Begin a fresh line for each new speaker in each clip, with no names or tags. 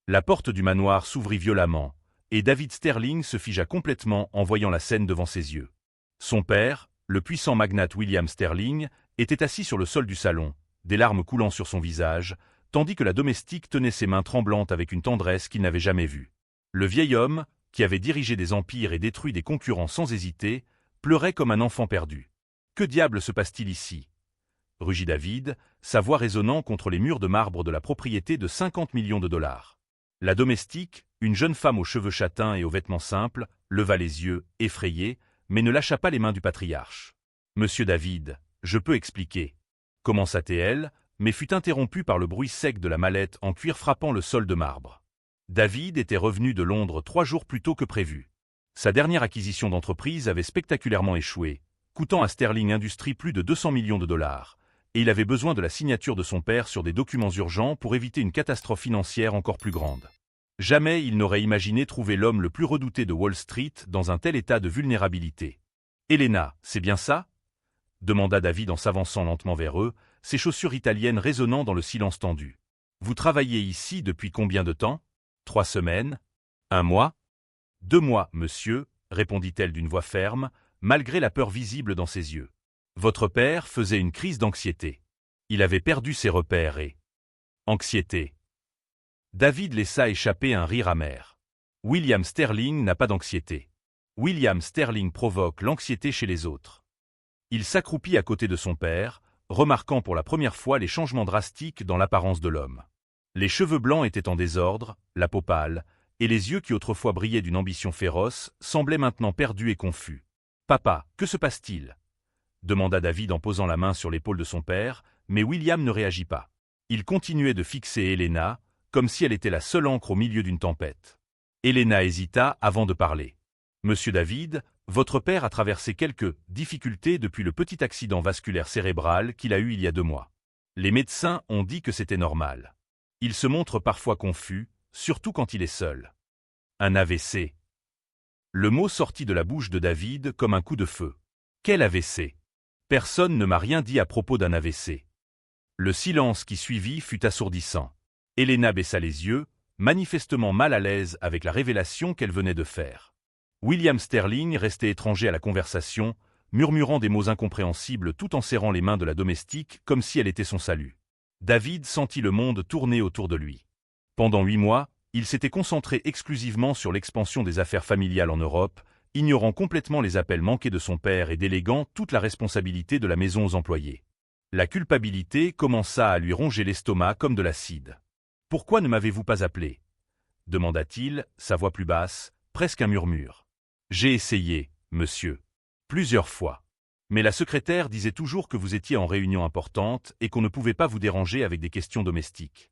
La porte du manoir s'ouvrit violemment, et David Sterling se figea complètement en voyant la scène devant ses yeux. Son père, le puissant magnate William Sterling, était assis sur le sol du salon, des larmes coulant sur son visage, tandis que la domestique tenait ses mains tremblantes avec une tendresse qu'il n'avait jamais vue. Le vieil homme, qui avait dirigé des empires et détruit des concurrents sans hésiter, pleurait comme un enfant perdu. « Que diable se passe-t-il ici ?» rugit David, sa voix résonnant contre les murs de marbre de la propriété de 50 millions de dollars. La domestique, une jeune femme aux cheveux châtains et aux vêtements simples, leva les yeux, effrayée, mais ne lâcha pas les mains du patriarche. « Monsieur David, je peux expliquer. » commença-t-elle, mais fut interrompue par le bruit sec de la mallette en cuir frappant le sol de marbre. David était revenu de Londres 3 jours plus tôt que prévu. Sa dernière acquisition d'entreprise avait spectaculairement échoué, coûtant à Sterling Industries plus de 200 millions de dollars, et il avait besoin de la signature de son père sur des documents urgents pour éviter une catastrophe financière encore plus grande. Jamais il n'aurait imaginé trouver l'homme le plus redouté de Wall Street dans un tel état de vulnérabilité. « Helena, c'est bien ça ?» demanda David en s'avançant lentement vers eux, ses chaussures italiennes résonnant dans le silence tendu. « Vous travaillez ici depuis combien de temps ? 3 semaines ? 1 mois ? 2 mois, monsieur, répondit-elle d'une voix ferme, malgré la peur visible dans ses yeux. Votre père faisait une crise d'anxiété. Il avait perdu ses repères et... Anxiété. David laissa échapper un rire amer. William Sterling n'a pas d'anxiété. William Sterling provoque l'anxiété chez les autres. Il s'accroupit à côté de son père, remarquant pour la première fois les changements drastiques dans l'apparence de l'homme. Les cheveux blancs étaient en désordre, la peau pâle, et les yeux qui autrefois brillaient d'une ambition féroce semblaient maintenant perdus et confus. « Papa, que se passe-t-il » demanda David en posant la main sur l'épaule de son père, mais William ne réagit pas. Il continuait de fixer Helena, comme si elle était la seule ancre au milieu d'une tempête. Helena hésita avant de parler. « Monsieur David, votre père a traversé quelques difficultés depuis le petit accident vasculaire cérébral qu'il a eu il y a 2 mois. Les médecins ont dit que c'était normal. Il se montre parfois confus, surtout quand il est seul. Un AVC. » Le mot sortit de la bouche de David comme un coup de feu. Quel AVC ? Personne ne m'a rien dit à propos d'un AVC. Le silence qui suivit fut assourdissant. Helena baissa les yeux, manifestement mal à l'aise avec la révélation qu'elle venait de faire. William Sterling restait étranger à la conversation, murmurant des mots incompréhensibles tout en serrant les mains de la domestique comme si elle était son salut. David sentit le monde tourner autour de lui. Pendant 8 mois, il s'était concentré exclusivement sur l'expansion des affaires familiales en Europe, ignorant complètement les appels manqués de son père et déléguant toute la responsabilité de la maison aux employés. La culpabilité commença à lui ronger l'estomac comme de l'acide. « Pourquoi ne m'avez-vous pas appelé » demanda-t-il, sa voix plus basse, presque un murmure. « J'ai essayé, monsieur. Plusieurs fois. Mais la secrétaire disait toujours que vous étiez en réunion importante et qu'on ne pouvait pas vous déranger avec des questions domestiques. »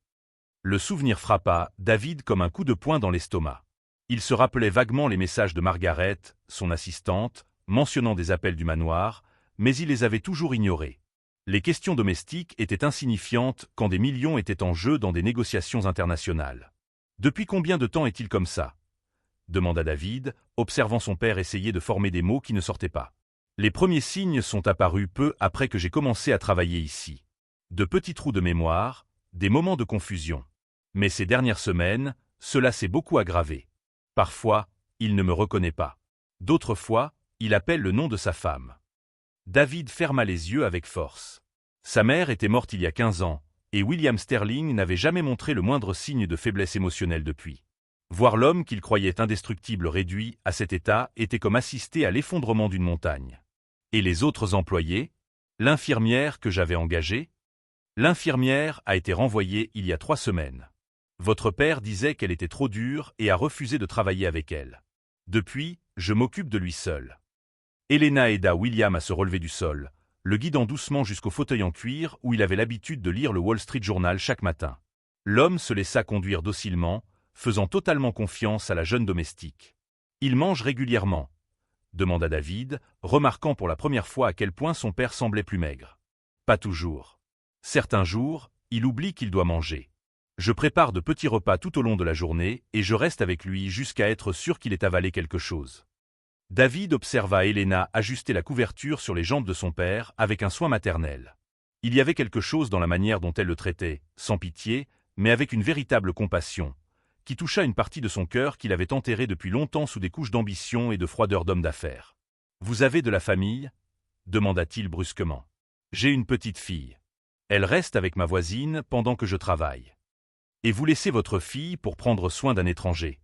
Le souvenir frappa David comme un coup de poing dans l'estomac. Il se rappelait vaguement les messages de Margaret, son assistante, mentionnant des appels du manoir, mais il les avait toujours ignorés. Les questions domestiques étaient insignifiantes quand des millions étaient en jeu dans des négociations internationales. « Depuis combien de temps est-il comme ça » demanda David, observant son père essayer de former des mots qui ne sortaient pas. « Les premiers signes sont apparus peu après que j'ai commencé à travailler ici. De petits trous de mémoire, des moments de confusion. Mais ces dernières semaines, cela s'est beaucoup aggravé. Parfois, il ne me reconnaît pas. D'autres fois, il appelle le nom de sa femme. » David ferma les yeux avec force. Sa mère était morte il y a 15 ans, et William Sterling n'avait jamais montré le moindre signe de faiblesse émotionnelle depuis. Voir l'homme qu'il croyait indestructible réduit à cet état était comme assister à l'effondrement d'une montagne. Et les autres employés ? L'infirmière que j'avais engagée ? L'infirmière a été renvoyée il y a 3 semaines. Votre père disait qu'elle était trop dure et a refusé de travailler avec elle. Depuis, je m'occupe de lui seul. Helena aida William à se relever du sol, le guidant doucement jusqu'au fauteuil en cuir où il avait l'habitude de lire le Wall Street Journal chaque matin. L'homme se laissa conduire docilement, faisant totalement confiance à la jeune domestique. « Il mange régulièrement ?» demanda David, remarquant pour la première fois à quel point son père semblait plus maigre. « Pas toujours. Certains jours, il oublie qu'il doit manger. Je prépare de petits repas tout au long de la journée et je reste avec lui jusqu'à être sûr qu'il ait avalé quelque chose. » David observa Helena ajuster la couverture sur les jambes de son père avec un soin maternel. Il y avait quelque chose dans la manière dont elle le traitait, sans pitié, mais avec une véritable compassion, qui toucha une partie de son cœur qu'il avait enterrée depuis longtemps sous des couches d'ambition et de froideur d'homme d'affaires. « Vous avez de la famille » demanda-t-il brusquement. « J'ai une petite fille. Elle reste avec ma voisine pendant que je travaille. Et vous laissez votre fille pour prendre soin d'un étranger. »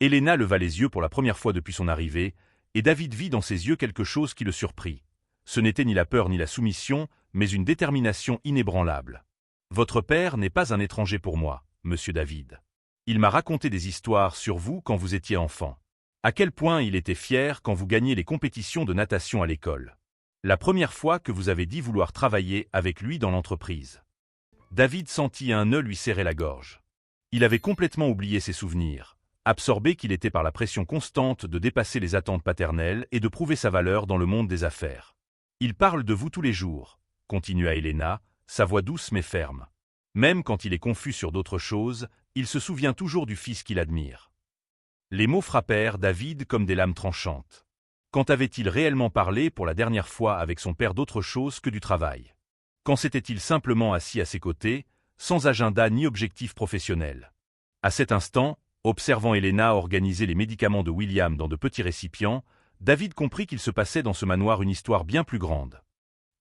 Elena leva les yeux pour la première fois depuis son arrivée, et David vit dans ses yeux quelque chose qui le surprit. Ce n'était ni la peur ni la soumission, mais une détermination inébranlable. « Votre père n'est pas un étranger pour moi, monsieur David. Il m'a raconté des histoires sur vous quand vous étiez enfant. À quel point il était fier quand vous gagniez les compétitions de natation à l'école. La première fois que vous avez dit vouloir travailler avec lui dans l'entreprise. » David sentit un nœud lui serrer la gorge. Il avait complètement oublié ses souvenirs, absorbé qu'il était par la pression constante de dépasser les attentes paternelles et de prouver sa valeur dans le monde des affaires. « Il parle de vous tous les jours, » continua Elena, sa voix douce mais ferme. Même quand il est confus sur d'autres choses, il se souvient toujours du fils qu'il admire. Les mots frappèrent David comme des lames tranchantes. Quand avait-il réellement parlé pour la dernière fois avec son père d'autre chose que du travail? Quand s'était-il simplement assis à ses côtés, sans agenda ni objectif professionnel? À cet instant, observant Elena organiser les médicaments de William dans de petits récipients, David comprit qu'il se passait dans ce manoir une histoire bien plus grande.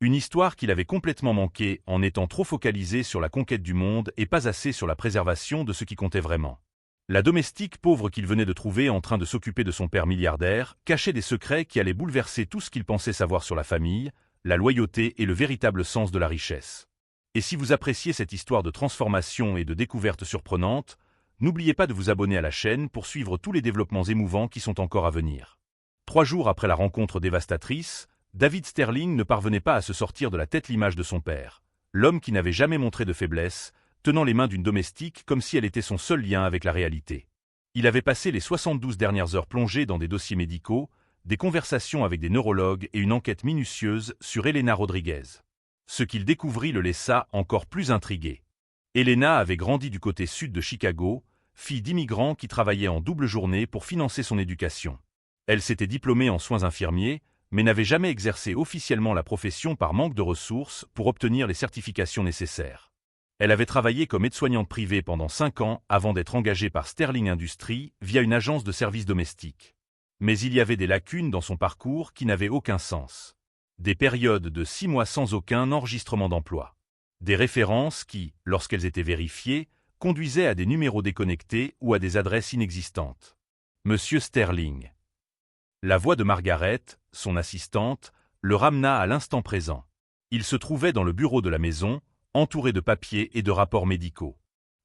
Une histoire qu'il avait complètement manquée en étant trop focalisé sur la conquête du monde et pas assez sur la préservation de ce qui comptait vraiment. La domestique pauvre qu'il venait de trouver en train de s'occuper de son père milliardaire cachait des secrets qui allaient bouleverser tout ce qu'il pensait savoir sur la famille, la loyauté et le véritable sens de la richesse. Et si vous appréciez cette histoire de transformation et de découverte surprenante, n'oubliez pas de vous abonner à la chaîne pour suivre tous les développements émouvants qui sont encore à venir. 3 jours après la rencontre dévastatrice, David Sterling ne parvenait pas à se sortir de la tête l'image de son père, l'homme qui n'avait jamais montré de faiblesse, tenant les mains d'une domestique comme si elle était son seul lien avec la réalité. Il avait passé les 72 dernières heures plongées dans des dossiers médicaux, des conversations avec des neurologues et une enquête minutieuse sur Elena Rodriguez. Ce qu'il découvrit le laissa encore plus intrigué. Elena avait grandi du côté sud de Chicago, fille d'immigrants qui travaillaient en double journée pour financer son éducation. Elle s'était diplômée en soins infirmiers, mais n'avait jamais exercé officiellement la profession par manque de ressources pour obtenir les certifications nécessaires. Elle avait travaillé comme aide-soignante privée pendant 5 ans avant d'être engagée par Sterling Industries via une agence de services domestiques. Mais il y avait des lacunes dans son parcours qui n'avaient aucun sens. Des périodes de 6 mois sans aucun enregistrement d'emploi. Des références qui, lorsqu'elles étaient vérifiées, conduisaient à des numéros déconnectés ou à des adresses inexistantes. Monsieur Sterling. La voix de Margaret, son assistante, le ramena à l'instant présent. Il se trouvait dans le bureau de la maison, entouré de papiers et de rapports médicaux.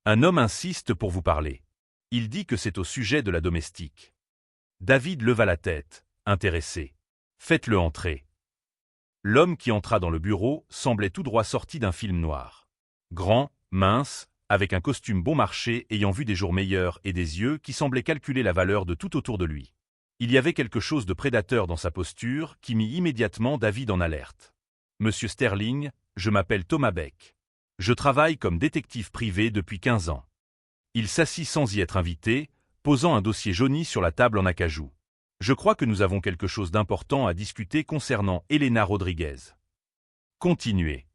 Un homme insiste pour vous parler. Il dit que c'est au sujet de la domestique. David leva la tête, intéressé. Faites-le entrer. L'homme qui entra dans le bureau semblait tout droit sorti d'un film noir. Grand, mince, avec un costume bon marché ayant vu des jours meilleurs et des yeux qui semblaient calculer la valeur de tout autour de lui. Il y avait quelque chose de prédateur dans sa posture qui mit immédiatement David en alerte. « Monsieur Sterling, je m'appelle Thomas Beck. Je travaille comme détective privé depuis 15 ans. » Il s'assit sans y être invité, posant un dossier jauni sur la table en acajou. « Je crois que nous avons quelque chose d'important à discuter concernant Elena Rodriguez. » Continuez.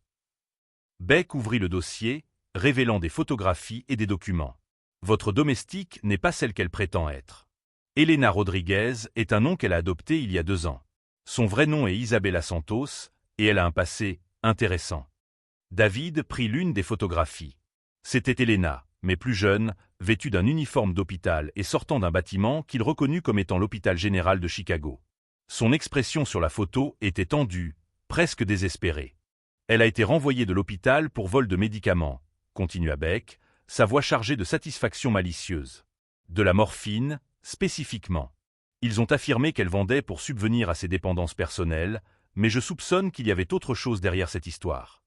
Beck ouvrit le dossier, révélant des photographies et des documents. « Votre domestique n'est pas celle qu'elle prétend être. Elena Rodriguez est un nom qu'elle a adopté il y a 2 ans. Son vrai nom est Isabella Santos, et elle a un passé intéressant. » David prit l'une des photographies. C'était Elena, mais plus jeune, vêtue d'un uniforme d'hôpital et sortant d'un bâtiment qu'il reconnut comme étant l'hôpital général de Chicago. Son expression sur la photo était tendue, presque désespérée. « Elle a été renvoyée de l'hôpital pour vol de médicaments, » continua Beck, sa voix chargée de satisfaction malicieuse. « De la morphine, spécifiquement. Ils ont affirmé qu'elle vendait pour subvenir à ses dépendances personnelles, mais je soupçonne qu'il y avait autre chose derrière cette histoire. »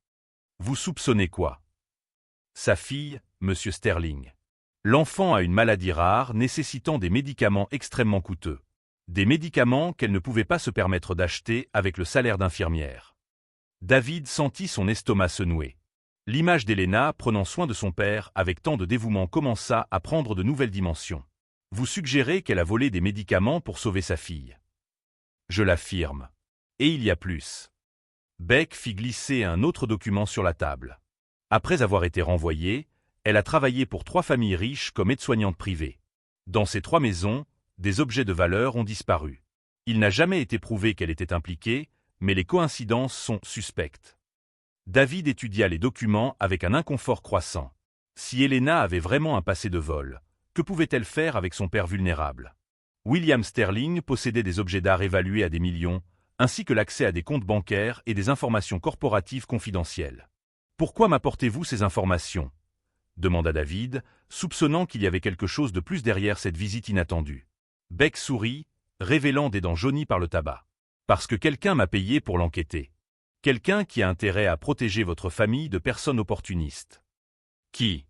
Vous soupçonnez quoi? Sa fille, Monsieur Sterling. L'enfant a une maladie rare nécessitant des médicaments extrêmement coûteux. Des médicaments qu'elle ne pouvait pas se permettre d'acheter avec le salaire d'infirmière. David sentit son estomac se nouer. L'image d'Elena prenant soin de son père avec tant de dévouement commença à prendre de nouvelles dimensions. Vous suggérez qu'elle a volé des médicaments pour sauver sa fille. Je l'affirme. Et il y a plus. Beck fit glisser un autre document sur la table. Après avoir été renvoyée, Elle a travaillé pour 3 familles riches comme aide-soignante privée. Dans ces 3 maisons, des objets de valeur ont disparu. Il n'a jamais été prouvé qu'elle était impliquée, mais les coïncidences sont suspectes. David étudia les documents avec un inconfort croissant. Si Helena avait vraiment un passé de vol, que pouvait-elle faire avec son père vulnérable? William Sterling possédait des objets d'art évalués à des millions, ainsi que l'accès à des comptes bancaires et des informations corporatives confidentielles. « Pourquoi m'apportez-vous ces informations ?» demanda David, soupçonnant qu'il y avait quelque chose de plus derrière cette visite inattendue. Beck sourit, révélant des dents jaunies par le tabac. « Parce que quelqu'un m'a payé pour l'enquêter. Quelqu'un qui a intérêt à protéger votre famille de personnes opportunistes. » Qui?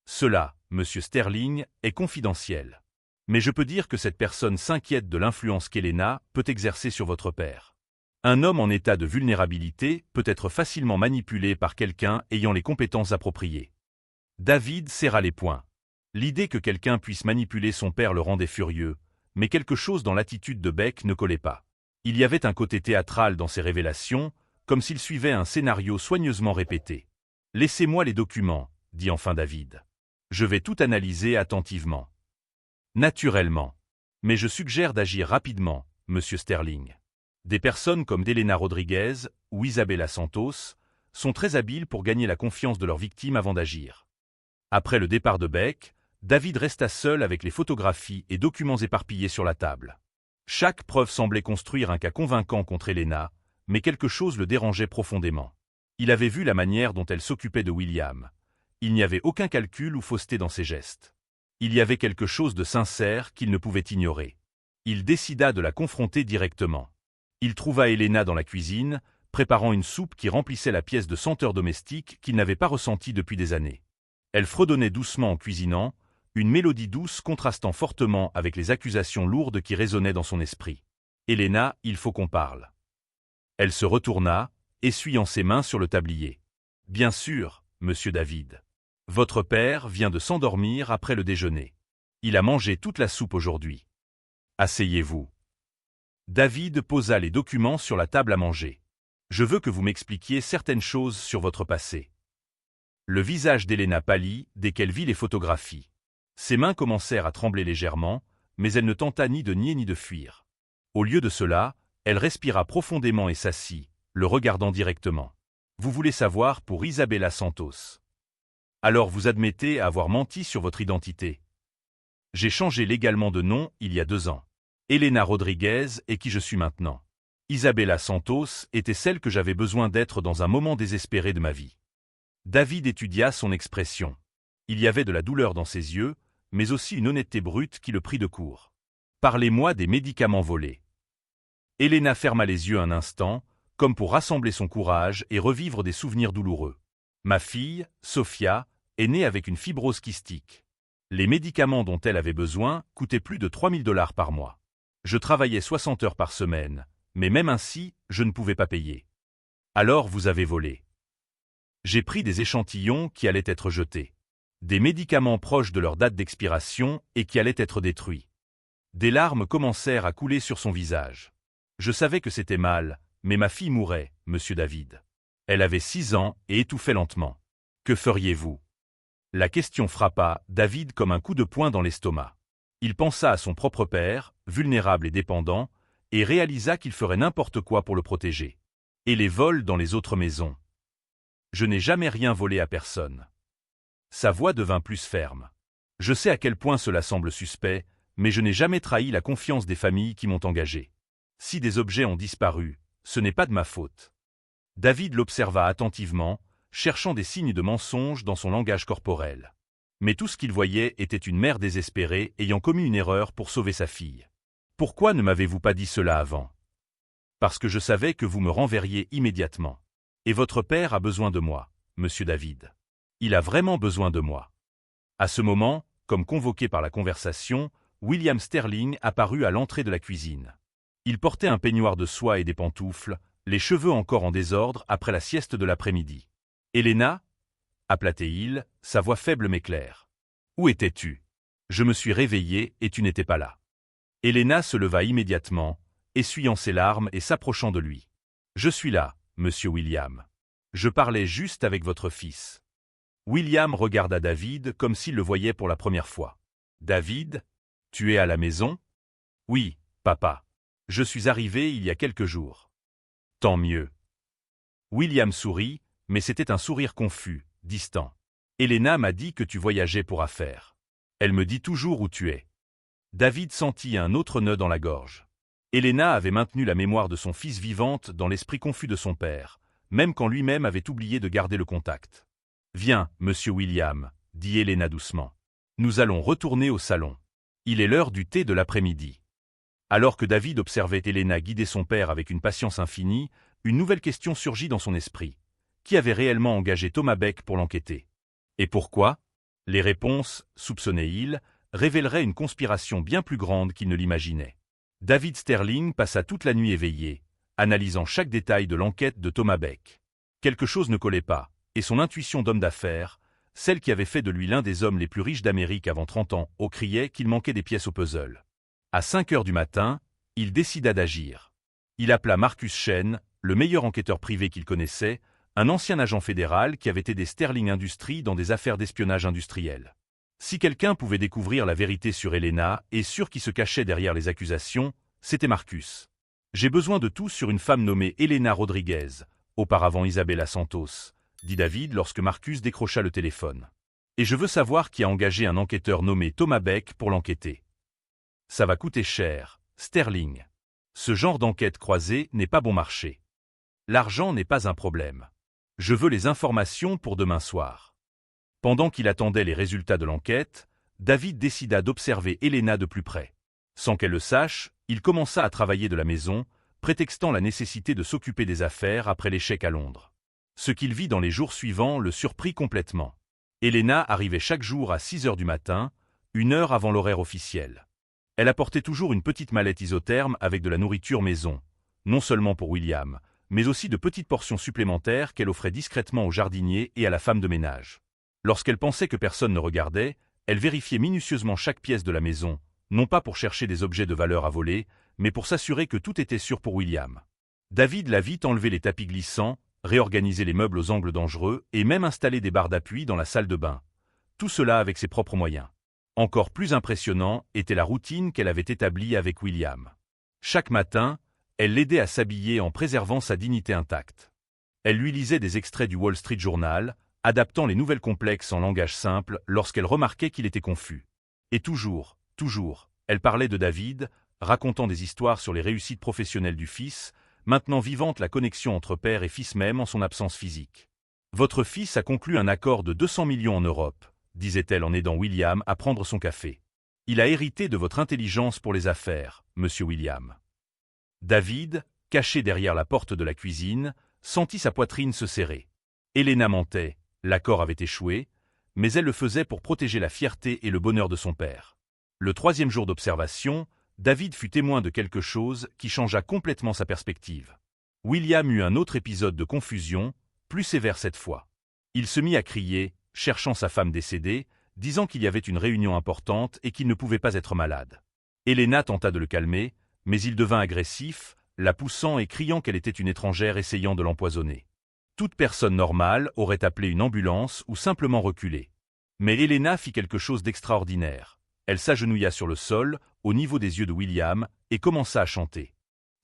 Cela, Monsieur Sterling, est confidentiel. Mais je peux dire que cette personne s'inquiète de l'influence qu'Helena peut exercer sur votre père. Un homme en état de vulnérabilité peut être facilement manipulé par quelqu'un ayant les compétences appropriées. David serra les poings. L'idée que quelqu'un puisse manipuler son père le rendait furieux, mais quelque chose dans l'attitude de Beck ne collait pas. Il y avait un côté théâtral dans ses révélations, comme s'il suivait un scénario soigneusement répété. « Laissez-moi les documents, » dit enfin David. « Je vais tout analyser attentivement. » Naturellement. Mais je suggère d'agir rapidement, Monsieur Sterling. Des personnes comme Delena Rodriguez ou Isabella Santos sont très habiles pour gagner la confiance de leurs victimes avant d'agir. Après le départ de Beck, David resta seul avec les photographies et documents éparpillés sur la table. Chaque preuve semblait construire un cas convaincant contre Helena, mais quelque chose le dérangeait profondément. Il avait vu la manière dont elle s'occupait de William. Il n'y avait aucun calcul ou fausseté dans ses gestes. Il y avait quelque chose de sincère qu'il ne pouvait ignorer. Il décida de la confronter directement. Il trouva Helena dans la cuisine, préparant une soupe qui remplissait la pièce de senteur domestique qu'il n'avait pas ressentie depuis des années. Elle fredonnait doucement en cuisinant, une mélodie douce contrastant fortement avec les accusations lourdes qui résonnaient dans son esprit. « Helena, il faut qu'on parle. » Elle se retourna, essuyant ses mains sur le tablier. « Bien sûr, Monsieur David. Votre père vient de s'endormir après le déjeuner. Il a mangé toute la soupe aujourd'hui. Asseyez-vous. » David posa les documents sur la table à manger. « Je veux que vous m'expliquiez certaines choses sur votre passé. » Le visage d'Helena pâlit dès qu'elle vit les photographies. Ses mains commencèrent à trembler légèrement, mais elle ne tenta ni de nier ni de fuir. Au lieu de cela, elle respira profondément et s'assit, le regardant directement. « Vous voulez savoir pour Isabella Santos. Alors vous admettez avoir menti sur votre identité. J'ai changé légalement de nom il y a 2 ans. Helena Rodriguez est qui je suis maintenant. Isabella Santos était celle que j'avais besoin d'être dans un moment désespéré de ma vie. » David étudia son expression. Il y avait de la douleur dans ses yeux, mais aussi une honnêteté brute qui le prit de court. « Parlez-moi des médicaments volés. » Helena ferma les yeux un instant, comme pour rassembler son courage et revivre des souvenirs douloureux. « Ma fille, Sophia, est née avec une fibrose kystique. Les médicaments dont elle avait besoin coûtaient plus de 3 000 $ par mois. Je travaillais 60 heures par semaine, mais même ainsi, je ne pouvais pas payer. Alors vous avez volé. J'ai pris des échantillons qui allaient être jetés. Des médicaments proches de leur date d'expiration et qui allaient être détruits. » Des larmes commencèrent à couler sur son visage. « Je savais que c'était mal, mais ma fille mourait, Monsieur David. Elle avait 6 ans et étouffait lentement. Que feriez-vous » La question frappa David comme un coup de poing dans l'estomac. Il pensa à son propre père, vulnérable et dépendant, et réalisa qu'il ferait n'importe quoi pour le protéger. Et les vols dans les autres maisons. « Je n'ai jamais rien volé à personne. » Sa voix devint plus ferme. « Je sais à quel point cela semble suspect, mais je n'ai jamais trahi la confiance des familles qui m'ont engagé. Si des objets ont disparu, ce n'est pas de ma faute. » David l'observa attentivement, cherchant des signes de mensonge dans son langage corporel. Mais tout ce qu'il voyait était une mère désespérée ayant commis une erreur pour sauver sa fille. « Pourquoi ne m'avez-vous pas dit cela avant ? » « Parce que je savais que vous me renverriez immédiatement. Et votre père a besoin de moi, Monsieur David. Il a vraiment besoin de moi. » À ce moment, comme convoqué par la conversation, William Sterling apparut à l'entrée de la cuisine. Il portait un peignoir de soie et des pantoufles, les cheveux encore en désordre après la sieste de l'après-midi. « Helena » appela-t-il, sa voix faible mais claire. « Où étais-tu ? Je me suis réveillé et tu n'étais pas là. » Helena se leva immédiatement, essuyant ses larmes et s'approchant de lui. « Je suis là, Monsieur William. Je parlais juste avec votre fils. » William regarda David comme s'il le voyait pour la première fois. « David, tu es à la maison ?»« Oui, papa. Je suis arrivé il y a quelques jours. »« Tant mieux. » William sourit, mais c'était un sourire confus, distant. « Elena m'a dit que tu voyageais pour affaires. Elle me dit toujours où tu es. » David sentit un autre nœud dans la gorge. Elena avait maintenu la mémoire de son fils vivante dans l'esprit confus de son père, même quand lui-même avait oublié de garder le contact. « Viens, monsieur William, » dit Elena doucement. « Nous allons retourner au salon. Il est l'heure du thé de l'après-midi. » Alors que David observait Elena guider son père avec une patience infinie, une nouvelle question surgit dans son esprit. Qui avait réellement engagé Thomas Beck pour l'enquêter? Et pourquoi? Les réponses, soupçonnait-il, révéleraient une conspiration bien plus grande qu'il ne l'imaginait. David Sterling passa toute la nuit éveillé, analysant chaque détail de l'enquête de Thomas Beck. Quelque chose ne collait pas, et son intuition d'homme d'affaires, celle qui avait fait de lui l'un des hommes les plus riches d'Amérique avant 30 ans, criait qu'il manquait des pièces au puzzle. À 5 heures du matin, il décida d'agir. Il appela Marcus Shen, le meilleur enquêteur privé qu'il connaissait, un ancien agent fédéral qui avait aidé Sterling Industries dans des affaires d'espionnage industriel. Si quelqu'un pouvait découvrir la vérité sur Elena et sur qui se cachait derrière les accusations, c'était Marcus. « J'ai besoin de tout sur une femme nommée Elena Rodriguez, auparavant Isabella Santos, » dit David lorsque Marcus décrocha le téléphone. « Et je veux savoir qui a engagé un enquêteur nommé Thomas Beck pour l'enquêter. Ça va coûter cher, Sterling. Ce genre d'enquête croisée n'est pas bon marché. L'argent n'est pas un problème. Je veux les informations pour demain soir. » Pendant qu'il attendait les résultats de l'enquête, David décida d'observer Elena de plus près. Sans qu'elle le sache, il commença à travailler de la maison, prétextant la nécessité de s'occuper des affaires après l'échec à Londres. Ce qu'il vit dans les jours suivants le surprit complètement. Elena arrivait chaque jour à 6 heures du matin, 1 heure avant l'horaire officiel. Elle apportait toujours une petite mallette isotherme avec de la nourriture maison, non seulement pour William, mais aussi de petites portions supplémentaires qu'elle offrait discrètement au jardinier et à la femme de ménage. Lorsqu'elle pensait que personne ne regardait, elle vérifiait minutieusement chaque pièce de la maison, non pas pour chercher des objets de valeur à voler, mais pour s'assurer que tout était sûr pour William. David la vit enlever les tapis glissants, réorganiser les meubles aux angles dangereux et même installer des barres d'appui dans la salle de bain. Tout cela avec ses propres moyens. Encore plus impressionnant était la routine qu'elle avait établie avec William. Chaque matin, elle l'aidait à s'habiller en préservant sa dignité intacte. Elle lui lisait des extraits du Wall Street Journal, adaptant les nouvelles complexes en langage simple lorsqu'elle remarquait qu'il était confus. Et toujours, elle parlait de David, racontant des histoires sur les réussites professionnelles du fils, maintenant vivante la connexion entre père et fils même en son absence physique. « Votre fils a conclu un accord de 200 millions en Europe, » disait-elle en aidant William à prendre son café. « Il a hérité de votre intelligence pour les affaires, monsieur William. » David, caché derrière la porte de la cuisine, sentit sa poitrine se serrer. Elena mentait, l'accord avait échoué, mais elle le faisait pour protéger la fierté et le bonheur de son père. Le 3e jour d'observation, David fut témoin de quelque chose qui changea complètement sa perspective. William eut un autre épisode de confusion, plus sévère cette fois. Il se mit à crier, cherchant sa femme décédée, disant qu'il y avait une réunion importante et qu'il ne pouvait pas être malade. Elena tenta de le calmer, mais il devint agressif, la poussant et criant qu'elle était une étrangère essayant de l'empoisonner. Toute personne normale aurait appelé une ambulance ou simplement reculé. Mais Elena fit quelque chose d'extraordinaire. Elle s'agenouilla sur le sol, au niveau des yeux de William, et commença à chanter.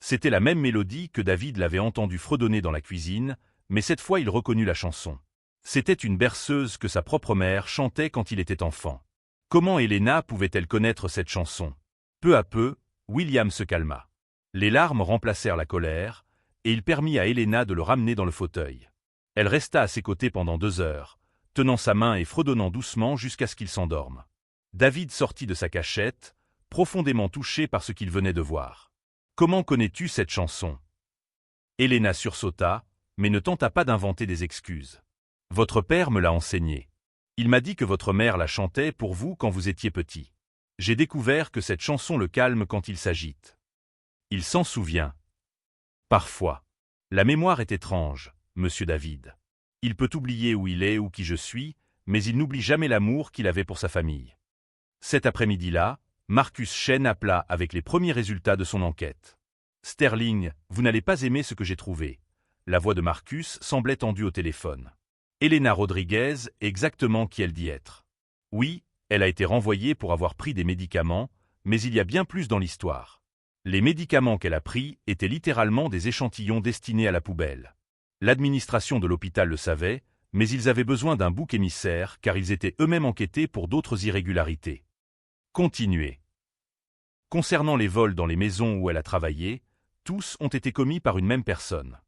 C'était la même mélodie que David l'avait entendue fredonner dans la cuisine, mais cette fois il reconnut la chanson. C'était une berceuse que sa propre mère chantait quand il était enfant. Comment Elena pouvait-elle connaître cette chanson? Peu à peu, William se calma. Les larmes remplacèrent la colère, et il permit à Elena de le ramener dans le fauteuil. Elle resta à ses côtés pendant 2 heures, tenant sa main et fredonnant doucement jusqu'à ce qu'il s'endorme. David sortit de sa cachette, profondément touché par ce qu'il venait de voir. « Comment connais-tu cette chanson ?» Elena sursauta, mais ne tenta pas d'inventer des excuses. « Votre père me l'a enseignée. Il m'a dit que votre mère la chantait pour vous quand vous étiez petit. J'ai découvert que cette chanson le calme quand il s'agite. Il s'en souvient. Parfois. La mémoire est étrange, monsieur David. Il peut oublier où il est ou qui je suis, mais il n'oublie jamais l'amour qu'il avait pour sa famille. » Cet après-midi-là, Marcus Shen appela avec les premiers résultats de son enquête. « Sterling, vous n'allez pas aimer ce que j'ai trouvé. » La voix de Marcus semblait tendue au téléphone. Elena Rodriguez est exactement qui elle dit être. Oui, elle a été renvoyée pour avoir pris des médicaments, mais il y a bien plus dans l'histoire. Les médicaments qu'elle a pris étaient littéralement des échantillons destinés à la poubelle. L'administration de l'hôpital le savait, mais ils avaient besoin d'un bouc émissaire car ils étaient eux-mêmes enquêtés pour d'autres irrégularités. Continuez. Concernant les vols dans les maisons où elle a travaillé, tous ont été commis par une même personne.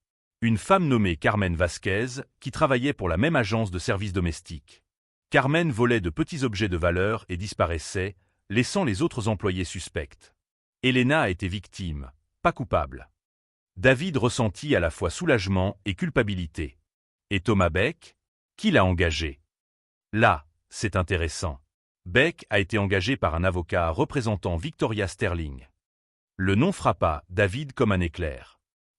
Une femme nommée Carmen Vasquez, qui travaillait pour la même agence de services domestiques. Carmen volait de petits objets de valeur et disparaissait, laissant les autres employés suspects. Elena a été victime, pas coupable. David ressentit à la fois soulagement et culpabilité. Et Thomas Beck? Qui l'a engagé? Là, c'est intéressant. Beck a été engagé par un avocat représentant Victoria Sterling. Le nom frappa David comme un éclair.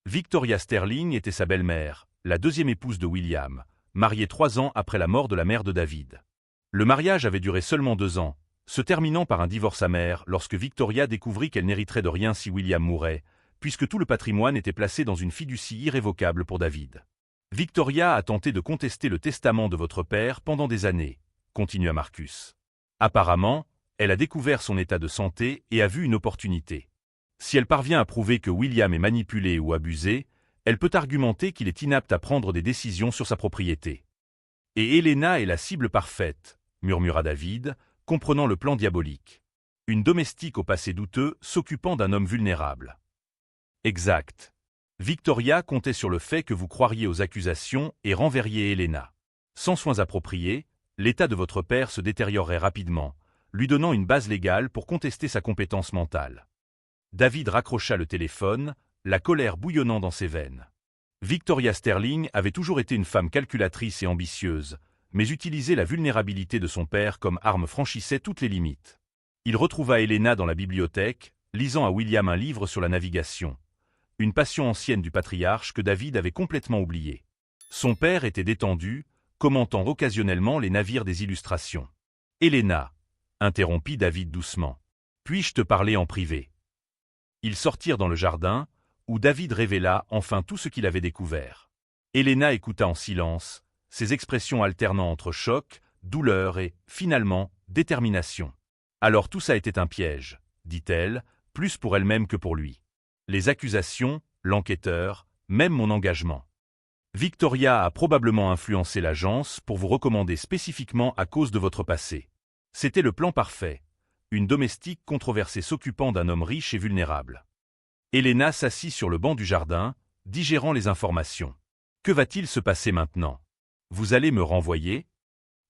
Victoria Sterling était sa belle-mère, la deuxième épouse de William, mariée 3 ans après la mort de la mère de David. Le mariage avait duré seulement 2 ans, se terminant par un divorce amer lorsque Victoria découvrit qu'elle n'hériterait de rien si William mourait, puisque tout le patrimoine était placé dans une fiducie irrévocable pour David. Victoria a tenté de contester le testament de votre père pendant des années, continua Marcus. Apparemment, elle a découvert son état de santé et a vu une opportunité. Si elle parvient à prouver que William est manipulé ou abusé, elle peut argumenter qu'il est inapte à prendre des décisions sur sa propriété. Et Elena est la cible parfaite, murmura David, comprenant le plan diabolique. Une domestique au passé douteux s'occupant d'un homme vulnérable. Exact. Victoria comptait sur le fait que vous croiriez aux accusations et renverriez Elena. Sans soins appropriés, l'état de votre père se détériorerait rapidement, lui donnant une base légale pour contester sa compétence mentale. David raccrocha le téléphone, la colère bouillonnant dans ses veines. Victoria Sterling avait toujours été une femme calculatrice et ambitieuse, mais utiliser la vulnérabilité de son père comme arme franchissait toutes les limites. Il retrouva Elena dans la bibliothèque, lisant à William un livre sur la navigation. Une passion ancienne du patriarche que David avait complètement oubliée. Son père était détendu, commentant occasionnellement les navires des illustrations. « Elena, » interrompit David doucement, « puis-je te parler en privé ?» Ils sortirent dans le jardin, où David révéla enfin tout ce qu'il avait découvert. Elena écouta en silence, ses expressions alternant entre choc, douleur et, finalement, détermination. « Alors tout ça était un piège, » dit-elle, plus pour elle-même que pour lui. Les accusations, l'enquêteur, même mon engagement. Victoria a probablement influencé l'agence pour vous recommander spécifiquement à cause de votre passé. C'était le plan parfait. Une domestique controversée s'occupant d'un homme riche et vulnérable. Elena s'assit sur le banc du jardin, digérant les informations. Que va-t-il se passer maintenant? Vous allez me renvoyer?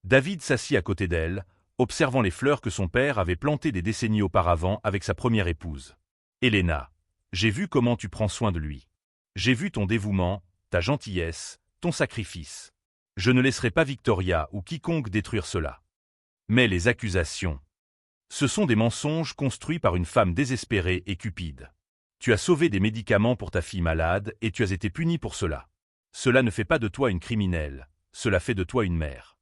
David s'assit à côté d'elle, observant les fleurs que son père avait plantées des décennies auparavant avec sa première épouse. Elena, j'ai vu comment tu prends soin de lui. J'ai vu ton dévouement, ta gentillesse, ton sacrifice. Je ne laisserai pas Victoria ou quiconque détruire cela. Mais les accusations. Ce sont des mensonges construits par une femme désespérée et cupide. Tu as sauvé des médicaments pour ta fille malade et tu as été puni pour cela. Cela ne fait pas de toi une criminelle, cela fait de toi une mère.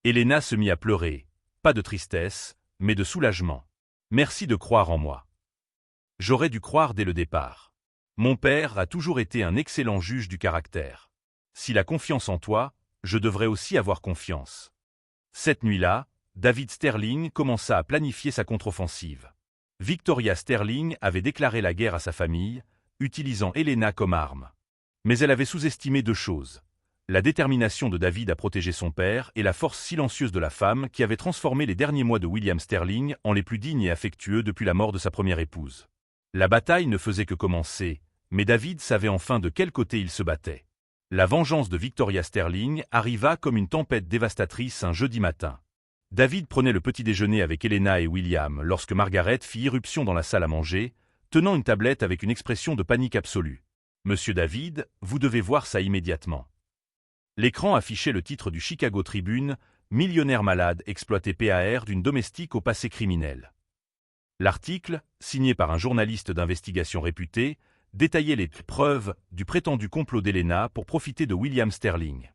Elena se mit à pleurer, pas de tristesse, mais de soulagement. Merci de croire en moi. J'aurais dû croire dès le départ. Mon père a toujours été un excellent juge du caractère. S'il a confiance en toi, je devrais aussi avoir confiance. Cette nuit-là, David Sterling commença à planifier sa contre-offensive. Victoria Sterling avait déclaré la guerre à sa famille, utilisant Elena comme arme. Mais elle avait sous-estimé 2 choses. La détermination de David à protéger son père et la force silencieuse de la femme qui avait transformé les derniers mois de William Sterling en les plus dignes et affectueux depuis la mort de sa première épouse. La bataille ne faisait que commencer, mais David savait enfin de quel côté il se battait. La vengeance de Victoria Sterling arriva comme une tempête dévastatrice un jeudi matin. David prenait le petit déjeuner avec Elena et William lorsque Margaret fit irruption dans la salle à manger, tenant une tablette avec une expression de panique absolue. « Monsieur David, vous devez voir ça immédiatement. » L'écran affichait le titre du Chicago Tribune, « Millionnaire malade exploité PAR d'une domestique au passé criminel ». L'article, signé par un journaliste d'investigation réputé, détaillait les preuves du prétendu complot d'Elena pour profiter de William Sterling.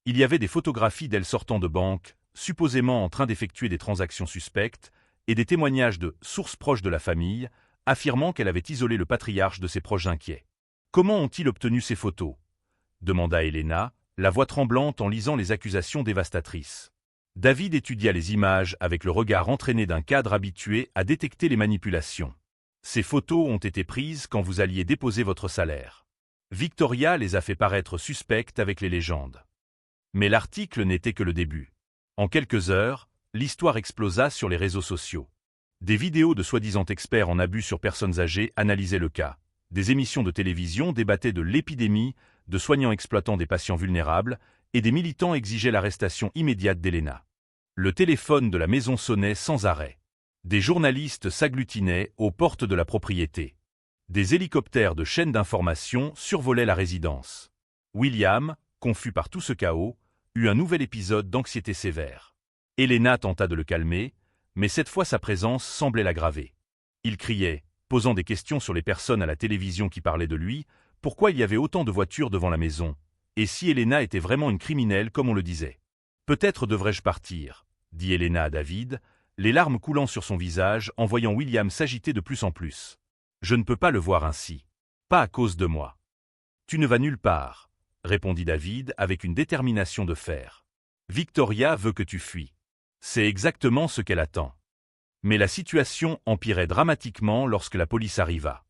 Il y avait des photographies d'elle sortant de banque, supposément en train d'effectuer des transactions suspectes, et des témoignages de sources proches de la famille, affirmant qu'elle avait isolé le patriarche de ses proches inquiets. « Comment ont-ils obtenu ces photos » demanda Elena, la voix tremblante en lisant les accusations dévastatrices. David étudia les images avec le regard entraîné d'un cadre habitué à détecter les manipulations. Ces photos ont été prises quand vous alliez déposer votre salaire. Victoria les a fait paraître suspectes avec les légendes. Mais l'article n'était que le début. En quelques heures, l'histoire explosa sur les réseaux sociaux. Des vidéos de soi-disant experts en abus sur personnes âgées analysaient le cas. Des émissions de télévision débattaient de l'épidémie, de soignants exploitant des patients vulnérables, et des militants exigeaient l'arrestation immédiate d'Elena. Le téléphone de la maison sonnait sans arrêt. Des journalistes s'agglutinaient aux portes de la propriété. Des hélicoptères de chaînes d'information survolaient la résidence. William, confus par tout ce chaos, eut un nouvel épisode d'anxiété sévère. Elena tenta de le calmer, mais cette fois sa présence semblait l'aggraver. Il criait, posant des questions sur les personnes à la télévision qui parlaient de lui, pourquoi il y avait autant de voitures devant la maison, et si Elena était vraiment une criminelle comme on le disait. « Peut-être devrais-je partir », dit Elena à David, les larmes coulant sur son visage en voyant William s'agiter de plus en plus. « Je ne peux pas le voir ainsi. Pas à cause de moi. »« Tu ne vas nulle part, » répondit David avec une détermination de fer. « Victoria veut que tu fuis. C'est exactement ce qu'elle attend. » Mais la situation empirait dramatiquement lorsque la police arriva.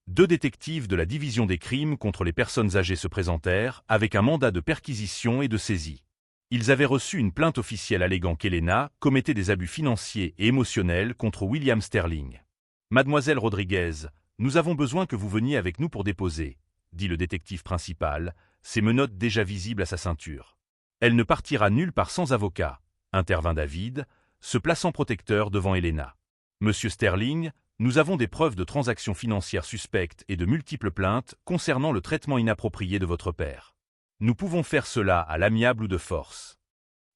2 détectives de la division des crimes contre les personnes âgées se présentèrent avec un mandat de perquisition et de saisie. Ils avaient reçu une plainte officielle alléguant qu'Elena commettait des abus financiers et émotionnels contre William Sterling. « Mademoiselle Rodriguez, nous avons besoin que vous veniez avec nous pour déposer, » dit le détective principal, ses menottes déjà visibles à sa ceinture. « Elle ne partira nulle part sans avocat, » intervint David, se plaçant protecteur devant Elena. « Monsieur Sterling, nous avons des preuves de transactions financières suspectes et de multiples plaintes concernant le traitement inapproprié de votre père. Nous pouvons faire cela à l'amiable ou de force. »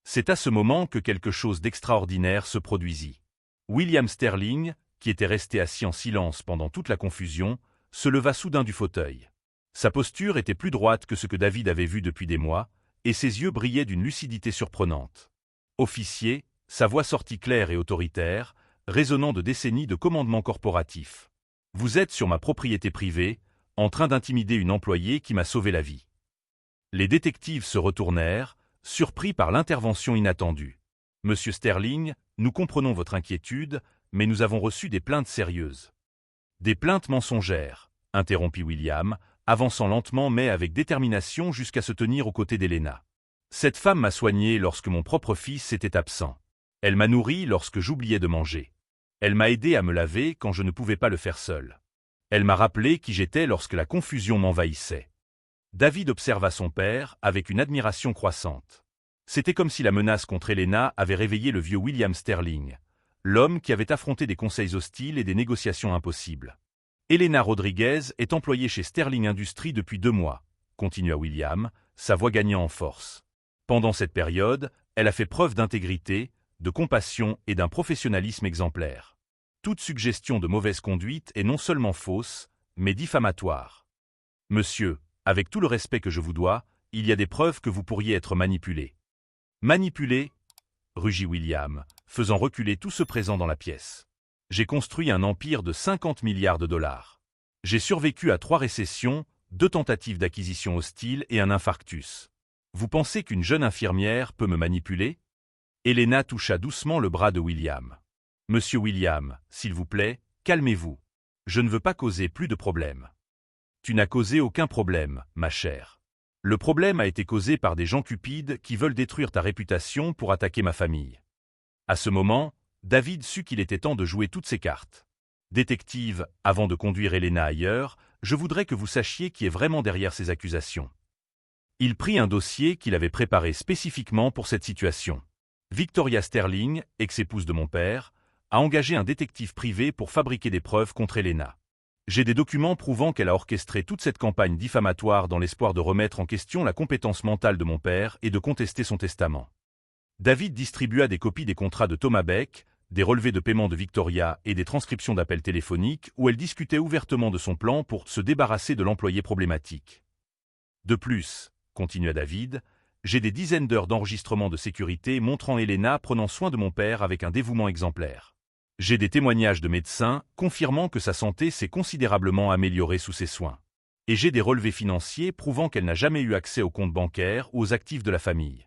C'est à ce moment que quelque chose d'extraordinaire se produisit. William Sterling, qui était resté assis en silence pendant toute la confusion, se leva soudain du fauteuil. Sa posture était plus droite que ce que David avait vu depuis des mois, et ses yeux brillaient d'une lucidité surprenante. « Officier », sa voix sortit claire et autoritaire, résonnant de décennies de commandements corporatifs. « Vous êtes sur ma propriété privée, en train d'intimider une employée qui m'a sauvé la vie. » Les détectives se retournèrent, surpris par l'intervention inattendue. « Monsieur Sterling, nous comprenons votre inquiétude, mais nous avons reçu des plaintes sérieuses. »« Des plaintes mensongères », interrompit William, avançant lentement mais avec détermination jusqu'à se tenir aux côtés d'Elena. « Cette femme m'a soigné lorsque mon propre fils était absent. Elle m'a nourri lorsque j'oubliais de manger. Elle m'a aidé à me laver quand je ne pouvais pas le faire seul. Elle m'a rappelé qui j'étais lorsque la confusion m'envahissait. » David observa son père avec une admiration croissante. C'était comme si la menace contre Elena avait réveillé le vieux William Sterling, l'homme qui avait affronté des conseils hostiles et des négociations impossibles. « Elena Rodriguez est employée chez Sterling Industries depuis 2 mois, » continua William, sa voix gagnant en force. « Pendant cette période, elle a fait preuve d'intégrité, de compassion et d'un professionnalisme exemplaire. Toute suggestion de mauvaise conduite est non seulement fausse, mais diffamatoire. Monsieur, avec tout le respect que je vous dois, il y a des preuves que vous pourriez être manipulé. »« Manipulé » rugit William, faisant reculer tout ce présent dans la pièce. « J'ai construit un empire de 50 milliards de dollars. J'ai survécu à 3 récessions, 2 tentatives d'acquisition hostiles et un infarctus. Vous pensez qu'une jeune infirmière peut me manipuler ?» Elena toucha doucement le bras de William. « Monsieur William, s'il vous plaît, calmez-vous. Je ne veux pas causer plus de problèmes. »« Tu n'as causé aucun problème, ma chère. Le problème a été causé par des gens cupides qui veulent détruire ta réputation pour attaquer ma famille. » À ce moment, David sut qu'il était temps de jouer toutes ses cartes. « Détective, avant de conduire Elena ailleurs, je voudrais que vous sachiez qui est vraiment derrière ces accusations. » Il prit un dossier qu'il avait préparé spécifiquement pour cette situation. Victoria Sterling, ex-épouse de mon père, a engagé un détective privé pour fabriquer des preuves contre Elena. J'ai des documents prouvant qu'elle a orchestré toute cette campagne diffamatoire dans l'espoir de remettre en question la compétence mentale de mon père et de contester son testament. David distribua des copies des contrats de Thomas Beck, des relevés de paiement de Victoria et des transcriptions d'appels téléphoniques où elle discutait ouvertement de son plan pour se débarrasser de l'employé problématique. De plus, continua David, j'ai des dizaines d'heures d'enregistrements de sécurité montrant Elena prenant soin de mon père avec un dévouement exemplaire. J'ai des témoignages de médecins confirmant que sa santé s'est considérablement améliorée sous ses soins. Et j'ai des relevés financiers prouvant qu'elle n'a jamais eu accès aux comptes bancaires ou aux actifs de la famille.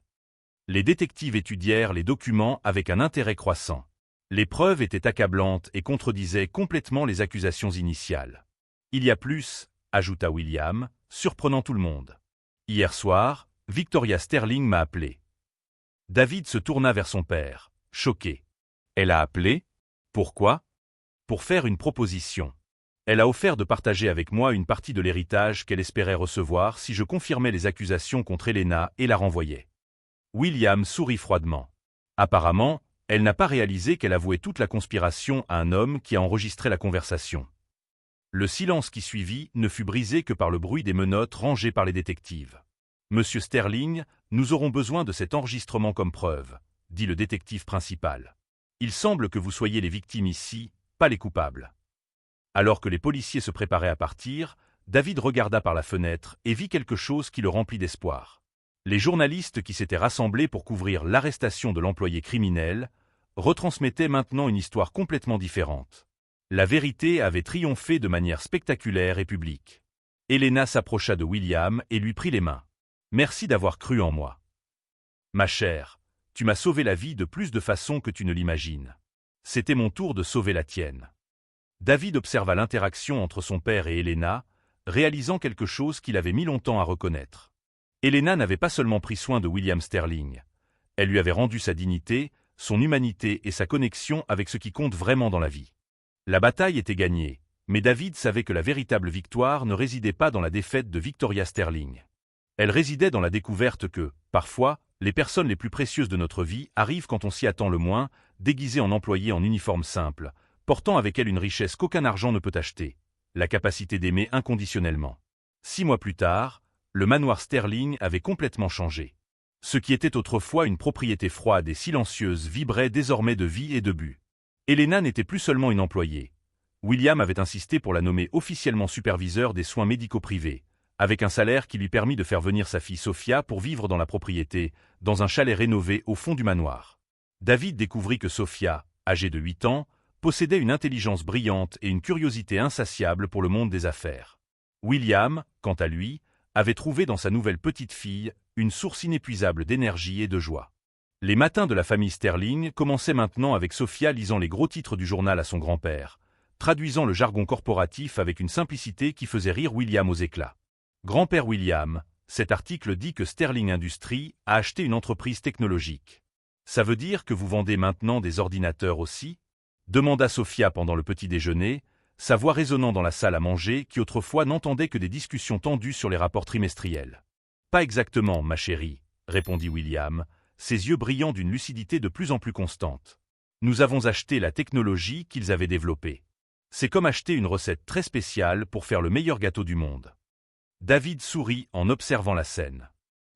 Les détectives étudièrent les documents avec un intérêt croissant. Les preuves étaient accablantes et contredisaient complètement les accusations initiales. Il y a plus, ajouta William, surprenant tout le monde. Hier soir, Victoria Sterling m'a appelé. David se tourna vers son père, choqué. Elle a appelé? Pourquoi? Pour faire une proposition. Elle a offert de partager avec moi une partie de l'héritage qu'elle espérait recevoir si je confirmais les accusations contre Elena et la renvoyais. William sourit froidement. Apparemment, elle n'a pas réalisé qu'elle avouait toute la conspiration à un homme qui a enregistré la conversation. Le silence qui suivit ne fut brisé que par le bruit des menottes rangées par les détectives. « Monsieur Sterling, nous aurons besoin de cet enregistrement comme preuve, » dit le détective principal. « Il semble que vous soyez les victimes ici, pas les coupables. » Alors que les policiers se préparaient à partir, David regarda par la fenêtre et vit quelque chose qui le remplit d'espoir. Les journalistes qui s'étaient rassemblés pour couvrir l'arrestation de l'employé criminel retransmettaient maintenant une histoire complètement différente. La vérité avait triomphé de manière spectaculaire et publique. Elena s'approcha de William et lui prit les mains. « Merci d'avoir cru en moi. Ma chère, tu m'as sauvé la vie de plus de façons que tu ne l'imagines. C'était mon tour de sauver la tienne. » David observa l'interaction entre son père et Elena, réalisant quelque chose qu'il avait mis longtemps à reconnaître. Elena n'avait pas seulement pris soin de William Sterling. Elle lui avait rendu sa dignité, son humanité et sa connexion avec ce qui compte vraiment dans la vie. La bataille était gagnée, mais David savait que la véritable victoire ne résidait pas dans la défaite de Victoria Sterling. Elle résidait dans la découverte que, parfois, les personnes les plus précieuses de notre vie arrivent quand on s'y attend le moins, déguisées en employés en uniforme simple, portant avec elles une richesse qu'aucun argent ne peut acheter, la capacité d'aimer inconditionnellement. 6 mois plus tard, le manoir Sterling avait complètement changé. Ce qui était autrefois une propriété froide et silencieuse vibrait désormais de vie et de but. Elena n'était plus seulement une employée. William avait insisté pour la nommer officiellement superviseur des soins médicaux privés, avec un salaire qui lui permit de faire venir sa fille Sophia pour vivre dans la propriété, dans un chalet rénové au fond du manoir. David découvrit que Sophia, âgée de 8 ans, possédait une intelligence brillante et une curiosité insatiable pour le monde des affaires. William, quant à lui, avait trouvé dans sa nouvelle petite-fille une source inépuisable d'énergie et de joie. Les matins de la famille Sterling commençaient maintenant avec Sophia lisant les gros titres du journal à son grand-père, traduisant le jargon corporatif avec une simplicité qui faisait rire William aux éclats. « Grand-père William, cet article dit que Sterling Industries a acheté une entreprise technologique. Ça veut dire que vous vendez maintenant des ordinateurs aussi ?» demanda Sophia pendant le petit déjeuner, sa voix résonnant dans la salle à manger qui autrefois n'entendait que des discussions tendues sur les rapports trimestriels. « Pas exactement, ma chérie, » répondit William, ses yeux brillant d'une lucidité de plus en plus constante. « Nous avons acheté la technologie qu'ils avaient développée. C'est comme acheter une recette très spéciale pour faire le meilleur gâteau du monde. » David sourit en observant la scène.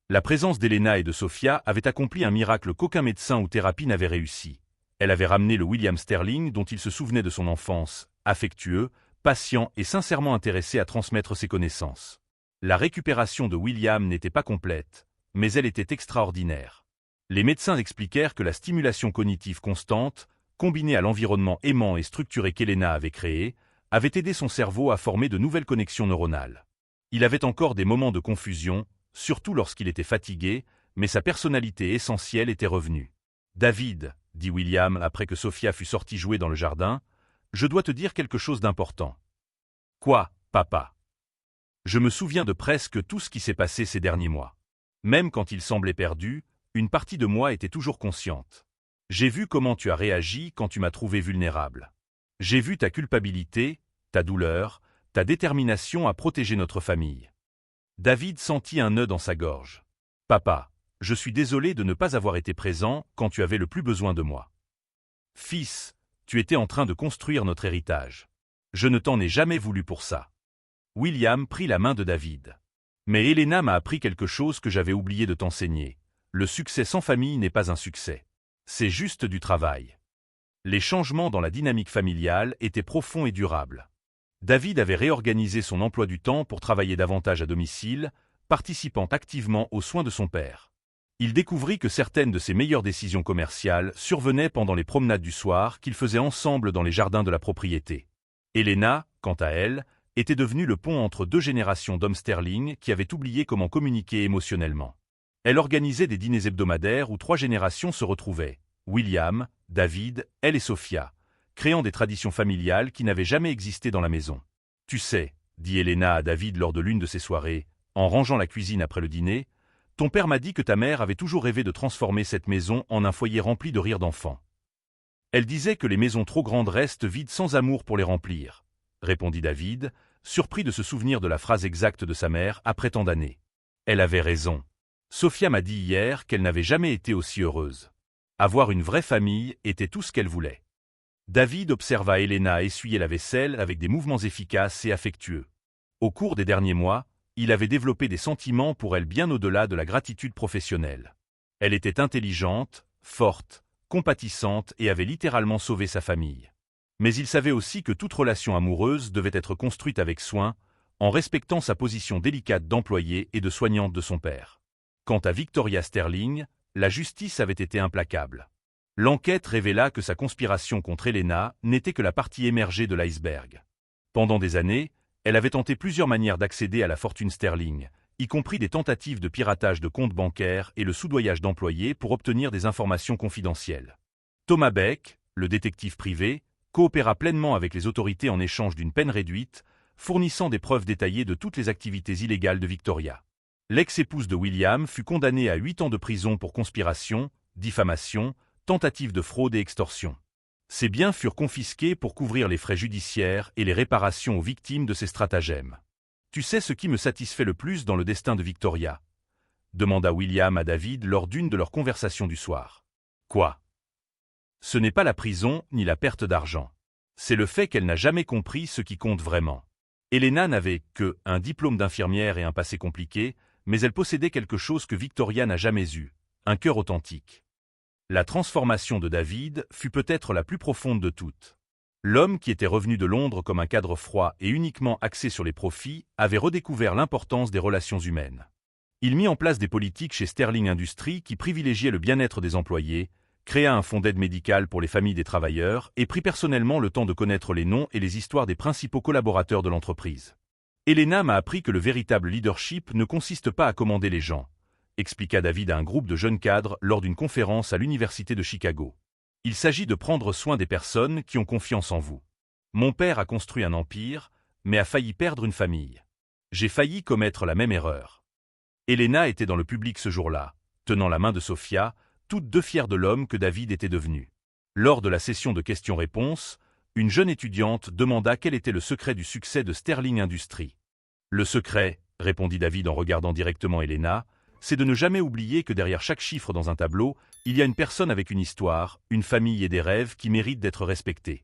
La présence d'Elena et de Sophia avait accompli un miracle qu'aucun médecin ou thérapie n'avait réussi. Elle avait ramené le William Sterling dont il se souvenait de son enfance, affectueux, patient et sincèrement intéressé à transmettre ses connaissances. La récupération de William n'était pas complète, mais elle était extraordinaire. Les médecins expliquèrent que la stimulation cognitive constante, combinée à l'environnement aimant et structuré qu'Elena avait créé, avait aidé son cerveau à former de nouvelles connexions neuronales. Il avait encore des moments de confusion, surtout lorsqu'il était fatigué, mais sa personnalité essentielle était revenue. « David, » dit William après que Sophia fut sortie jouer dans le jardin, « je dois te dire quelque chose d'important. »« Quoi, papa ?» ?»« Je me souviens de presque tout ce qui s'est passé ces derniers mois. Même quand il semblait perdu, une partie de moi était toujours consciente. J'ai vu comment tu as réagi quand tu m'as trouvé vulnérable. J'ai vu ta culpabilité, ta douleur, ta détermination à protéger notre famille. » David sentit un nœud dans sa gorge. « Papa, je suis désolé de ne pas avoir été présent quand tu avais le plus besoin de moi. Fils, tu étais en train de construire notre héritage. Je ne t'en ai jamais voulu pour ça. » William prit la main de David. « Mais Elena m'a appris quelque chose que j'avais oublié de t'enseigner. Le succès sans famille n'est pas un succès. C'est juste du travail. » Les changements dans la dynamique familiale étaient profonds et durables. David avait réorganisé son emploi du temps pour travailler davantage à domicile, participant activement aux soins de son père. Il découvrit que certaines de ses meilleures décisions commerciales survenaient pendant les promenades du soir qu'ils faisaient ensemble dans les jardins de la propriété. Elena, quant à elle, était devenue le pont entre deux générations d'hommes Sterling qui avaient oublié comment communiquer émotionnellement. Elle organisait des dîners hebdomadaires où 3 générations se retrouvaient, William, David, elle et Sophia, créant des traditions familiales qui n'avaient jamais existé dans la maison. « Tu sais, » dit Elena à David lors de l'une de ces soirées, en rangeant la cuisine après le dîner, « ton père m'a dit que ta mère avait toujours rêvé de transformer cette maison en un foyer rempli de rires d'enfants. » Elle disait que les maisons trop grandes restent vides sans amour pour les remplir, répondit David, surpris de se souvenir de la phrase exacte de sa mère après tant d'années. Elle avait raison. Sophia m'a dit hier qu'elle n'avait jamais été aussi heureuse. Avoir une vraie famille était tout ce qu'elle voulait. David observa Elena essuyer la vaisselle avec des mouvements efficaces et affectueux. Au cours des derniers mois, il avait développé des sentiments pour elle bien au-delà de la gratitude professionnelle. Elle était intelligente, forte, compatissante et avait littéralement sauvé sa famille. Mais il savait aussi que toute relation amoureuse devait être construite avec soin, en respectant sa position délicate d'employée et de soignante de son père. Quant à Victoria Sterling, la justice avait été implacable. L'enquête révéla que sa conspiration contre Elena n'était que la partie émergée de l'iceberg. Pendant des années, elle avait tenté plusieurs manières d'accéder à la fortune Sterling, y compris des tentatives de piratage de comptes bancaires et le soudoyage d'employés pour obtenir des informations confidentielles. Thomas Beck, le détective privé, coopéra pleinement avec les autorités en échange d'une peine réduite, fournissant des preuves détaillées de toutes les activités illégales de Victoria. L'ex-épouse de William fut condamnée à 8 ans de prison pour conspiration, diffamation, tentative de fraude et extorsion. Ses biens furent confisqués pour couvrir les frais judiciaires et les réparations aux victimes de ces stratagèmes. « Tu sais ce qui me satisfait le plus dans le destin de Victoria ?» demanda William à David lors d'une de leurs conversations du soir. « Quoi ? Ce n'est pas la prison ni la perte d'argent. C'est le fait qu'elle n'a jamais compris ce qui compte vraiment. Elena n'avait que un diplôme d'infirmière et un passé compliqué, mais elle possédait quelque chose que Victoria n'a jamais eu, un cœur authentique. La transformation de David fut peut-être la plus profonde de toutes. L'homme qui était revenu de Londres comme un cadre froid et uniquement axé sur les profits avait redécouvert l'importance des relations humaines. Il mit en place des politiques chez Sterling Industries qui privilégiaient le bien-être des employés, créa un fonds d'aide médicale pour les familles des travailleurs et prit personnellement le temps de connaître les noms et les histoires des principaux collaborateurs de l'entreprise. Elena m'a appris que le véritable leadership ne consiste pas à commander les gens, expliqua David à un groupe de jeunes cadres lors d'une conférence à l'Université de Chicago. Il s'agit de prendre soin des personnes qui ont confiance en vous. Mon père a construit un empire, mais a failli perdre une famille. J'ai failli commettre la même erreur. Elena était dans le public ce jour-là, tenant la main de Sophia, toutes deux fières de l'homme que David était devenu. Lors de la session de questions-réponses, une jeune étudiante demanda quel était le secret du succès de Sterling Industries. « Le secret, » répondit David en regardant directement Elena, « c'est de ne jamais oublier que derrière chaque chiffre dans un tableau, il y a une personne avec une histoire, une famille et des rêves qui méritent d'être respectés. »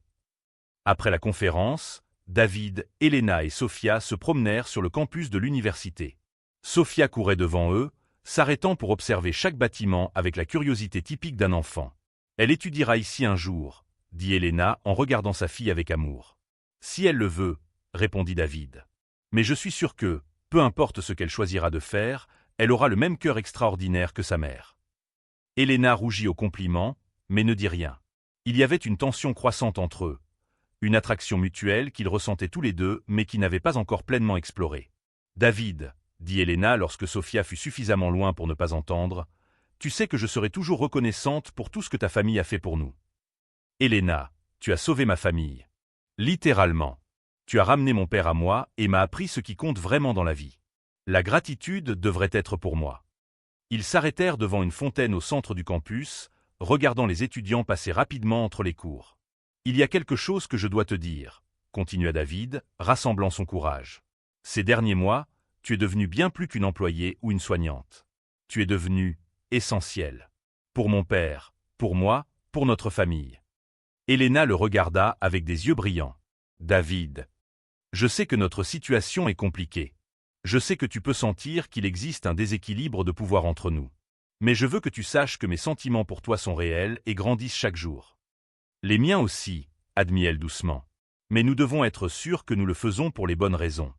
Après la conférence, David, Elena et Sophia se promenèrent sur le campus de l'université. Sophia courait devant eux, s'arrêtant pour observer chaque bâtiment avec la curiosité typique d'un enfant. « Elle étudiera ici un jour, » dit Elena en regardant sa fille avec amour. « Si elle le veut, » répondit David. « Mais je suis sûr que, peu importe ce qu'elle choisira de faire, elle aura le même cœur extraordinaire que sa mère. » Elena rougit au compliment, mais ne dit rien. Il y avait une tension croissante entre eux, une attraction mutuelle qu'ils ressentaient tous les deux mais qui n'avaient pas encore pleinement explorée. « David, » dit Elena lorsque Sophia fut suffisamment loin pour ne pas entendre, « tu sais que je serai toujours reconnaissante pour tout ce que ta famille a fait pour nous. » Elena, tu as sauvé ma famille. Littéralement. Tu as ramené mon père à moi et m'a appris ce qui compte vraiment dans la vie. La gratitude devrait être pour moi. Ils s'arrêtèrent devant une fontaine au centre du campus, regardant les étudiants passer rapidement entre les cours. « Il y a quelque chose que je dois te dire, » continua David, rassemblant son courage. « Ces derniers mois, tu es devenue bien plus qu'une employée ou une soignante. Tu es devenue essentielle. Pour mon père, pour moi, pour notre famille. » Elena le regarda avec des yeux brillants. « David, je sais que notre situation est compliquée. Je sais que tu peux sentir qu'il existe un déséquilibre de pouvoir entre nous. Mais je veux que tu saches que mes sentiments pour toi sont réels et grandissent chaque jour. » « Les miens aussi, » admit-elle doucement. « Mais nous devons être sûrs que nous le faisons pour les bonnes raisons.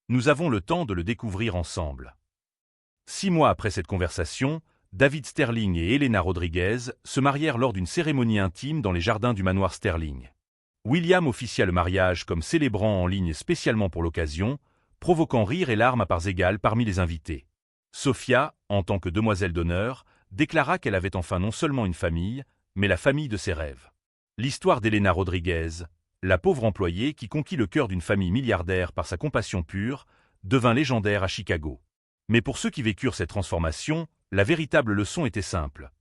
Nous avons le temps de le découvrir ensemble. » 6 mois après cette conversation, David Sterling et Elena Rodriguez se marièrent lors d'une cérémonie intime dans les jardins du manoir Sterling. William officia le mariage comme célébrant en ligne spécialement pour l'occasion, provoquant rire et larmes à parts égales parmi les invités. Sophia, en tant que demoiselle d'honneur, déclara qu'elle avait enfin non seulement une famille, mais la famille de ses rêves. L'histoire d'Elena Rodriguez, la pauvre employée qui conquit le cœur d'une famille milliardaire par sa compassion pure, devint légendaire à Chicago. Mais pour ceux qui vécurent cette transformation, la véritable leçon était simple.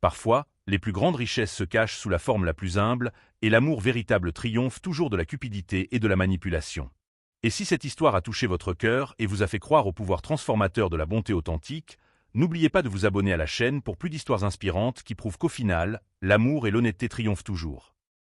Parfois, les plus grandes richesses se cachent sous la forme la plus humble, et l'amour véritable triomphe toujours de la cupidité et de la manipulation. Et si cette histoire a touché votre cœur et vous a fait croire au pouvoir transformateur de la bonté authentique, n'oubliez pas de vous abonner à la chaîne pour plus d'histoires inspirantes qui prouvent qu'au final, l'amour et l'honnêteté triomphent toujours.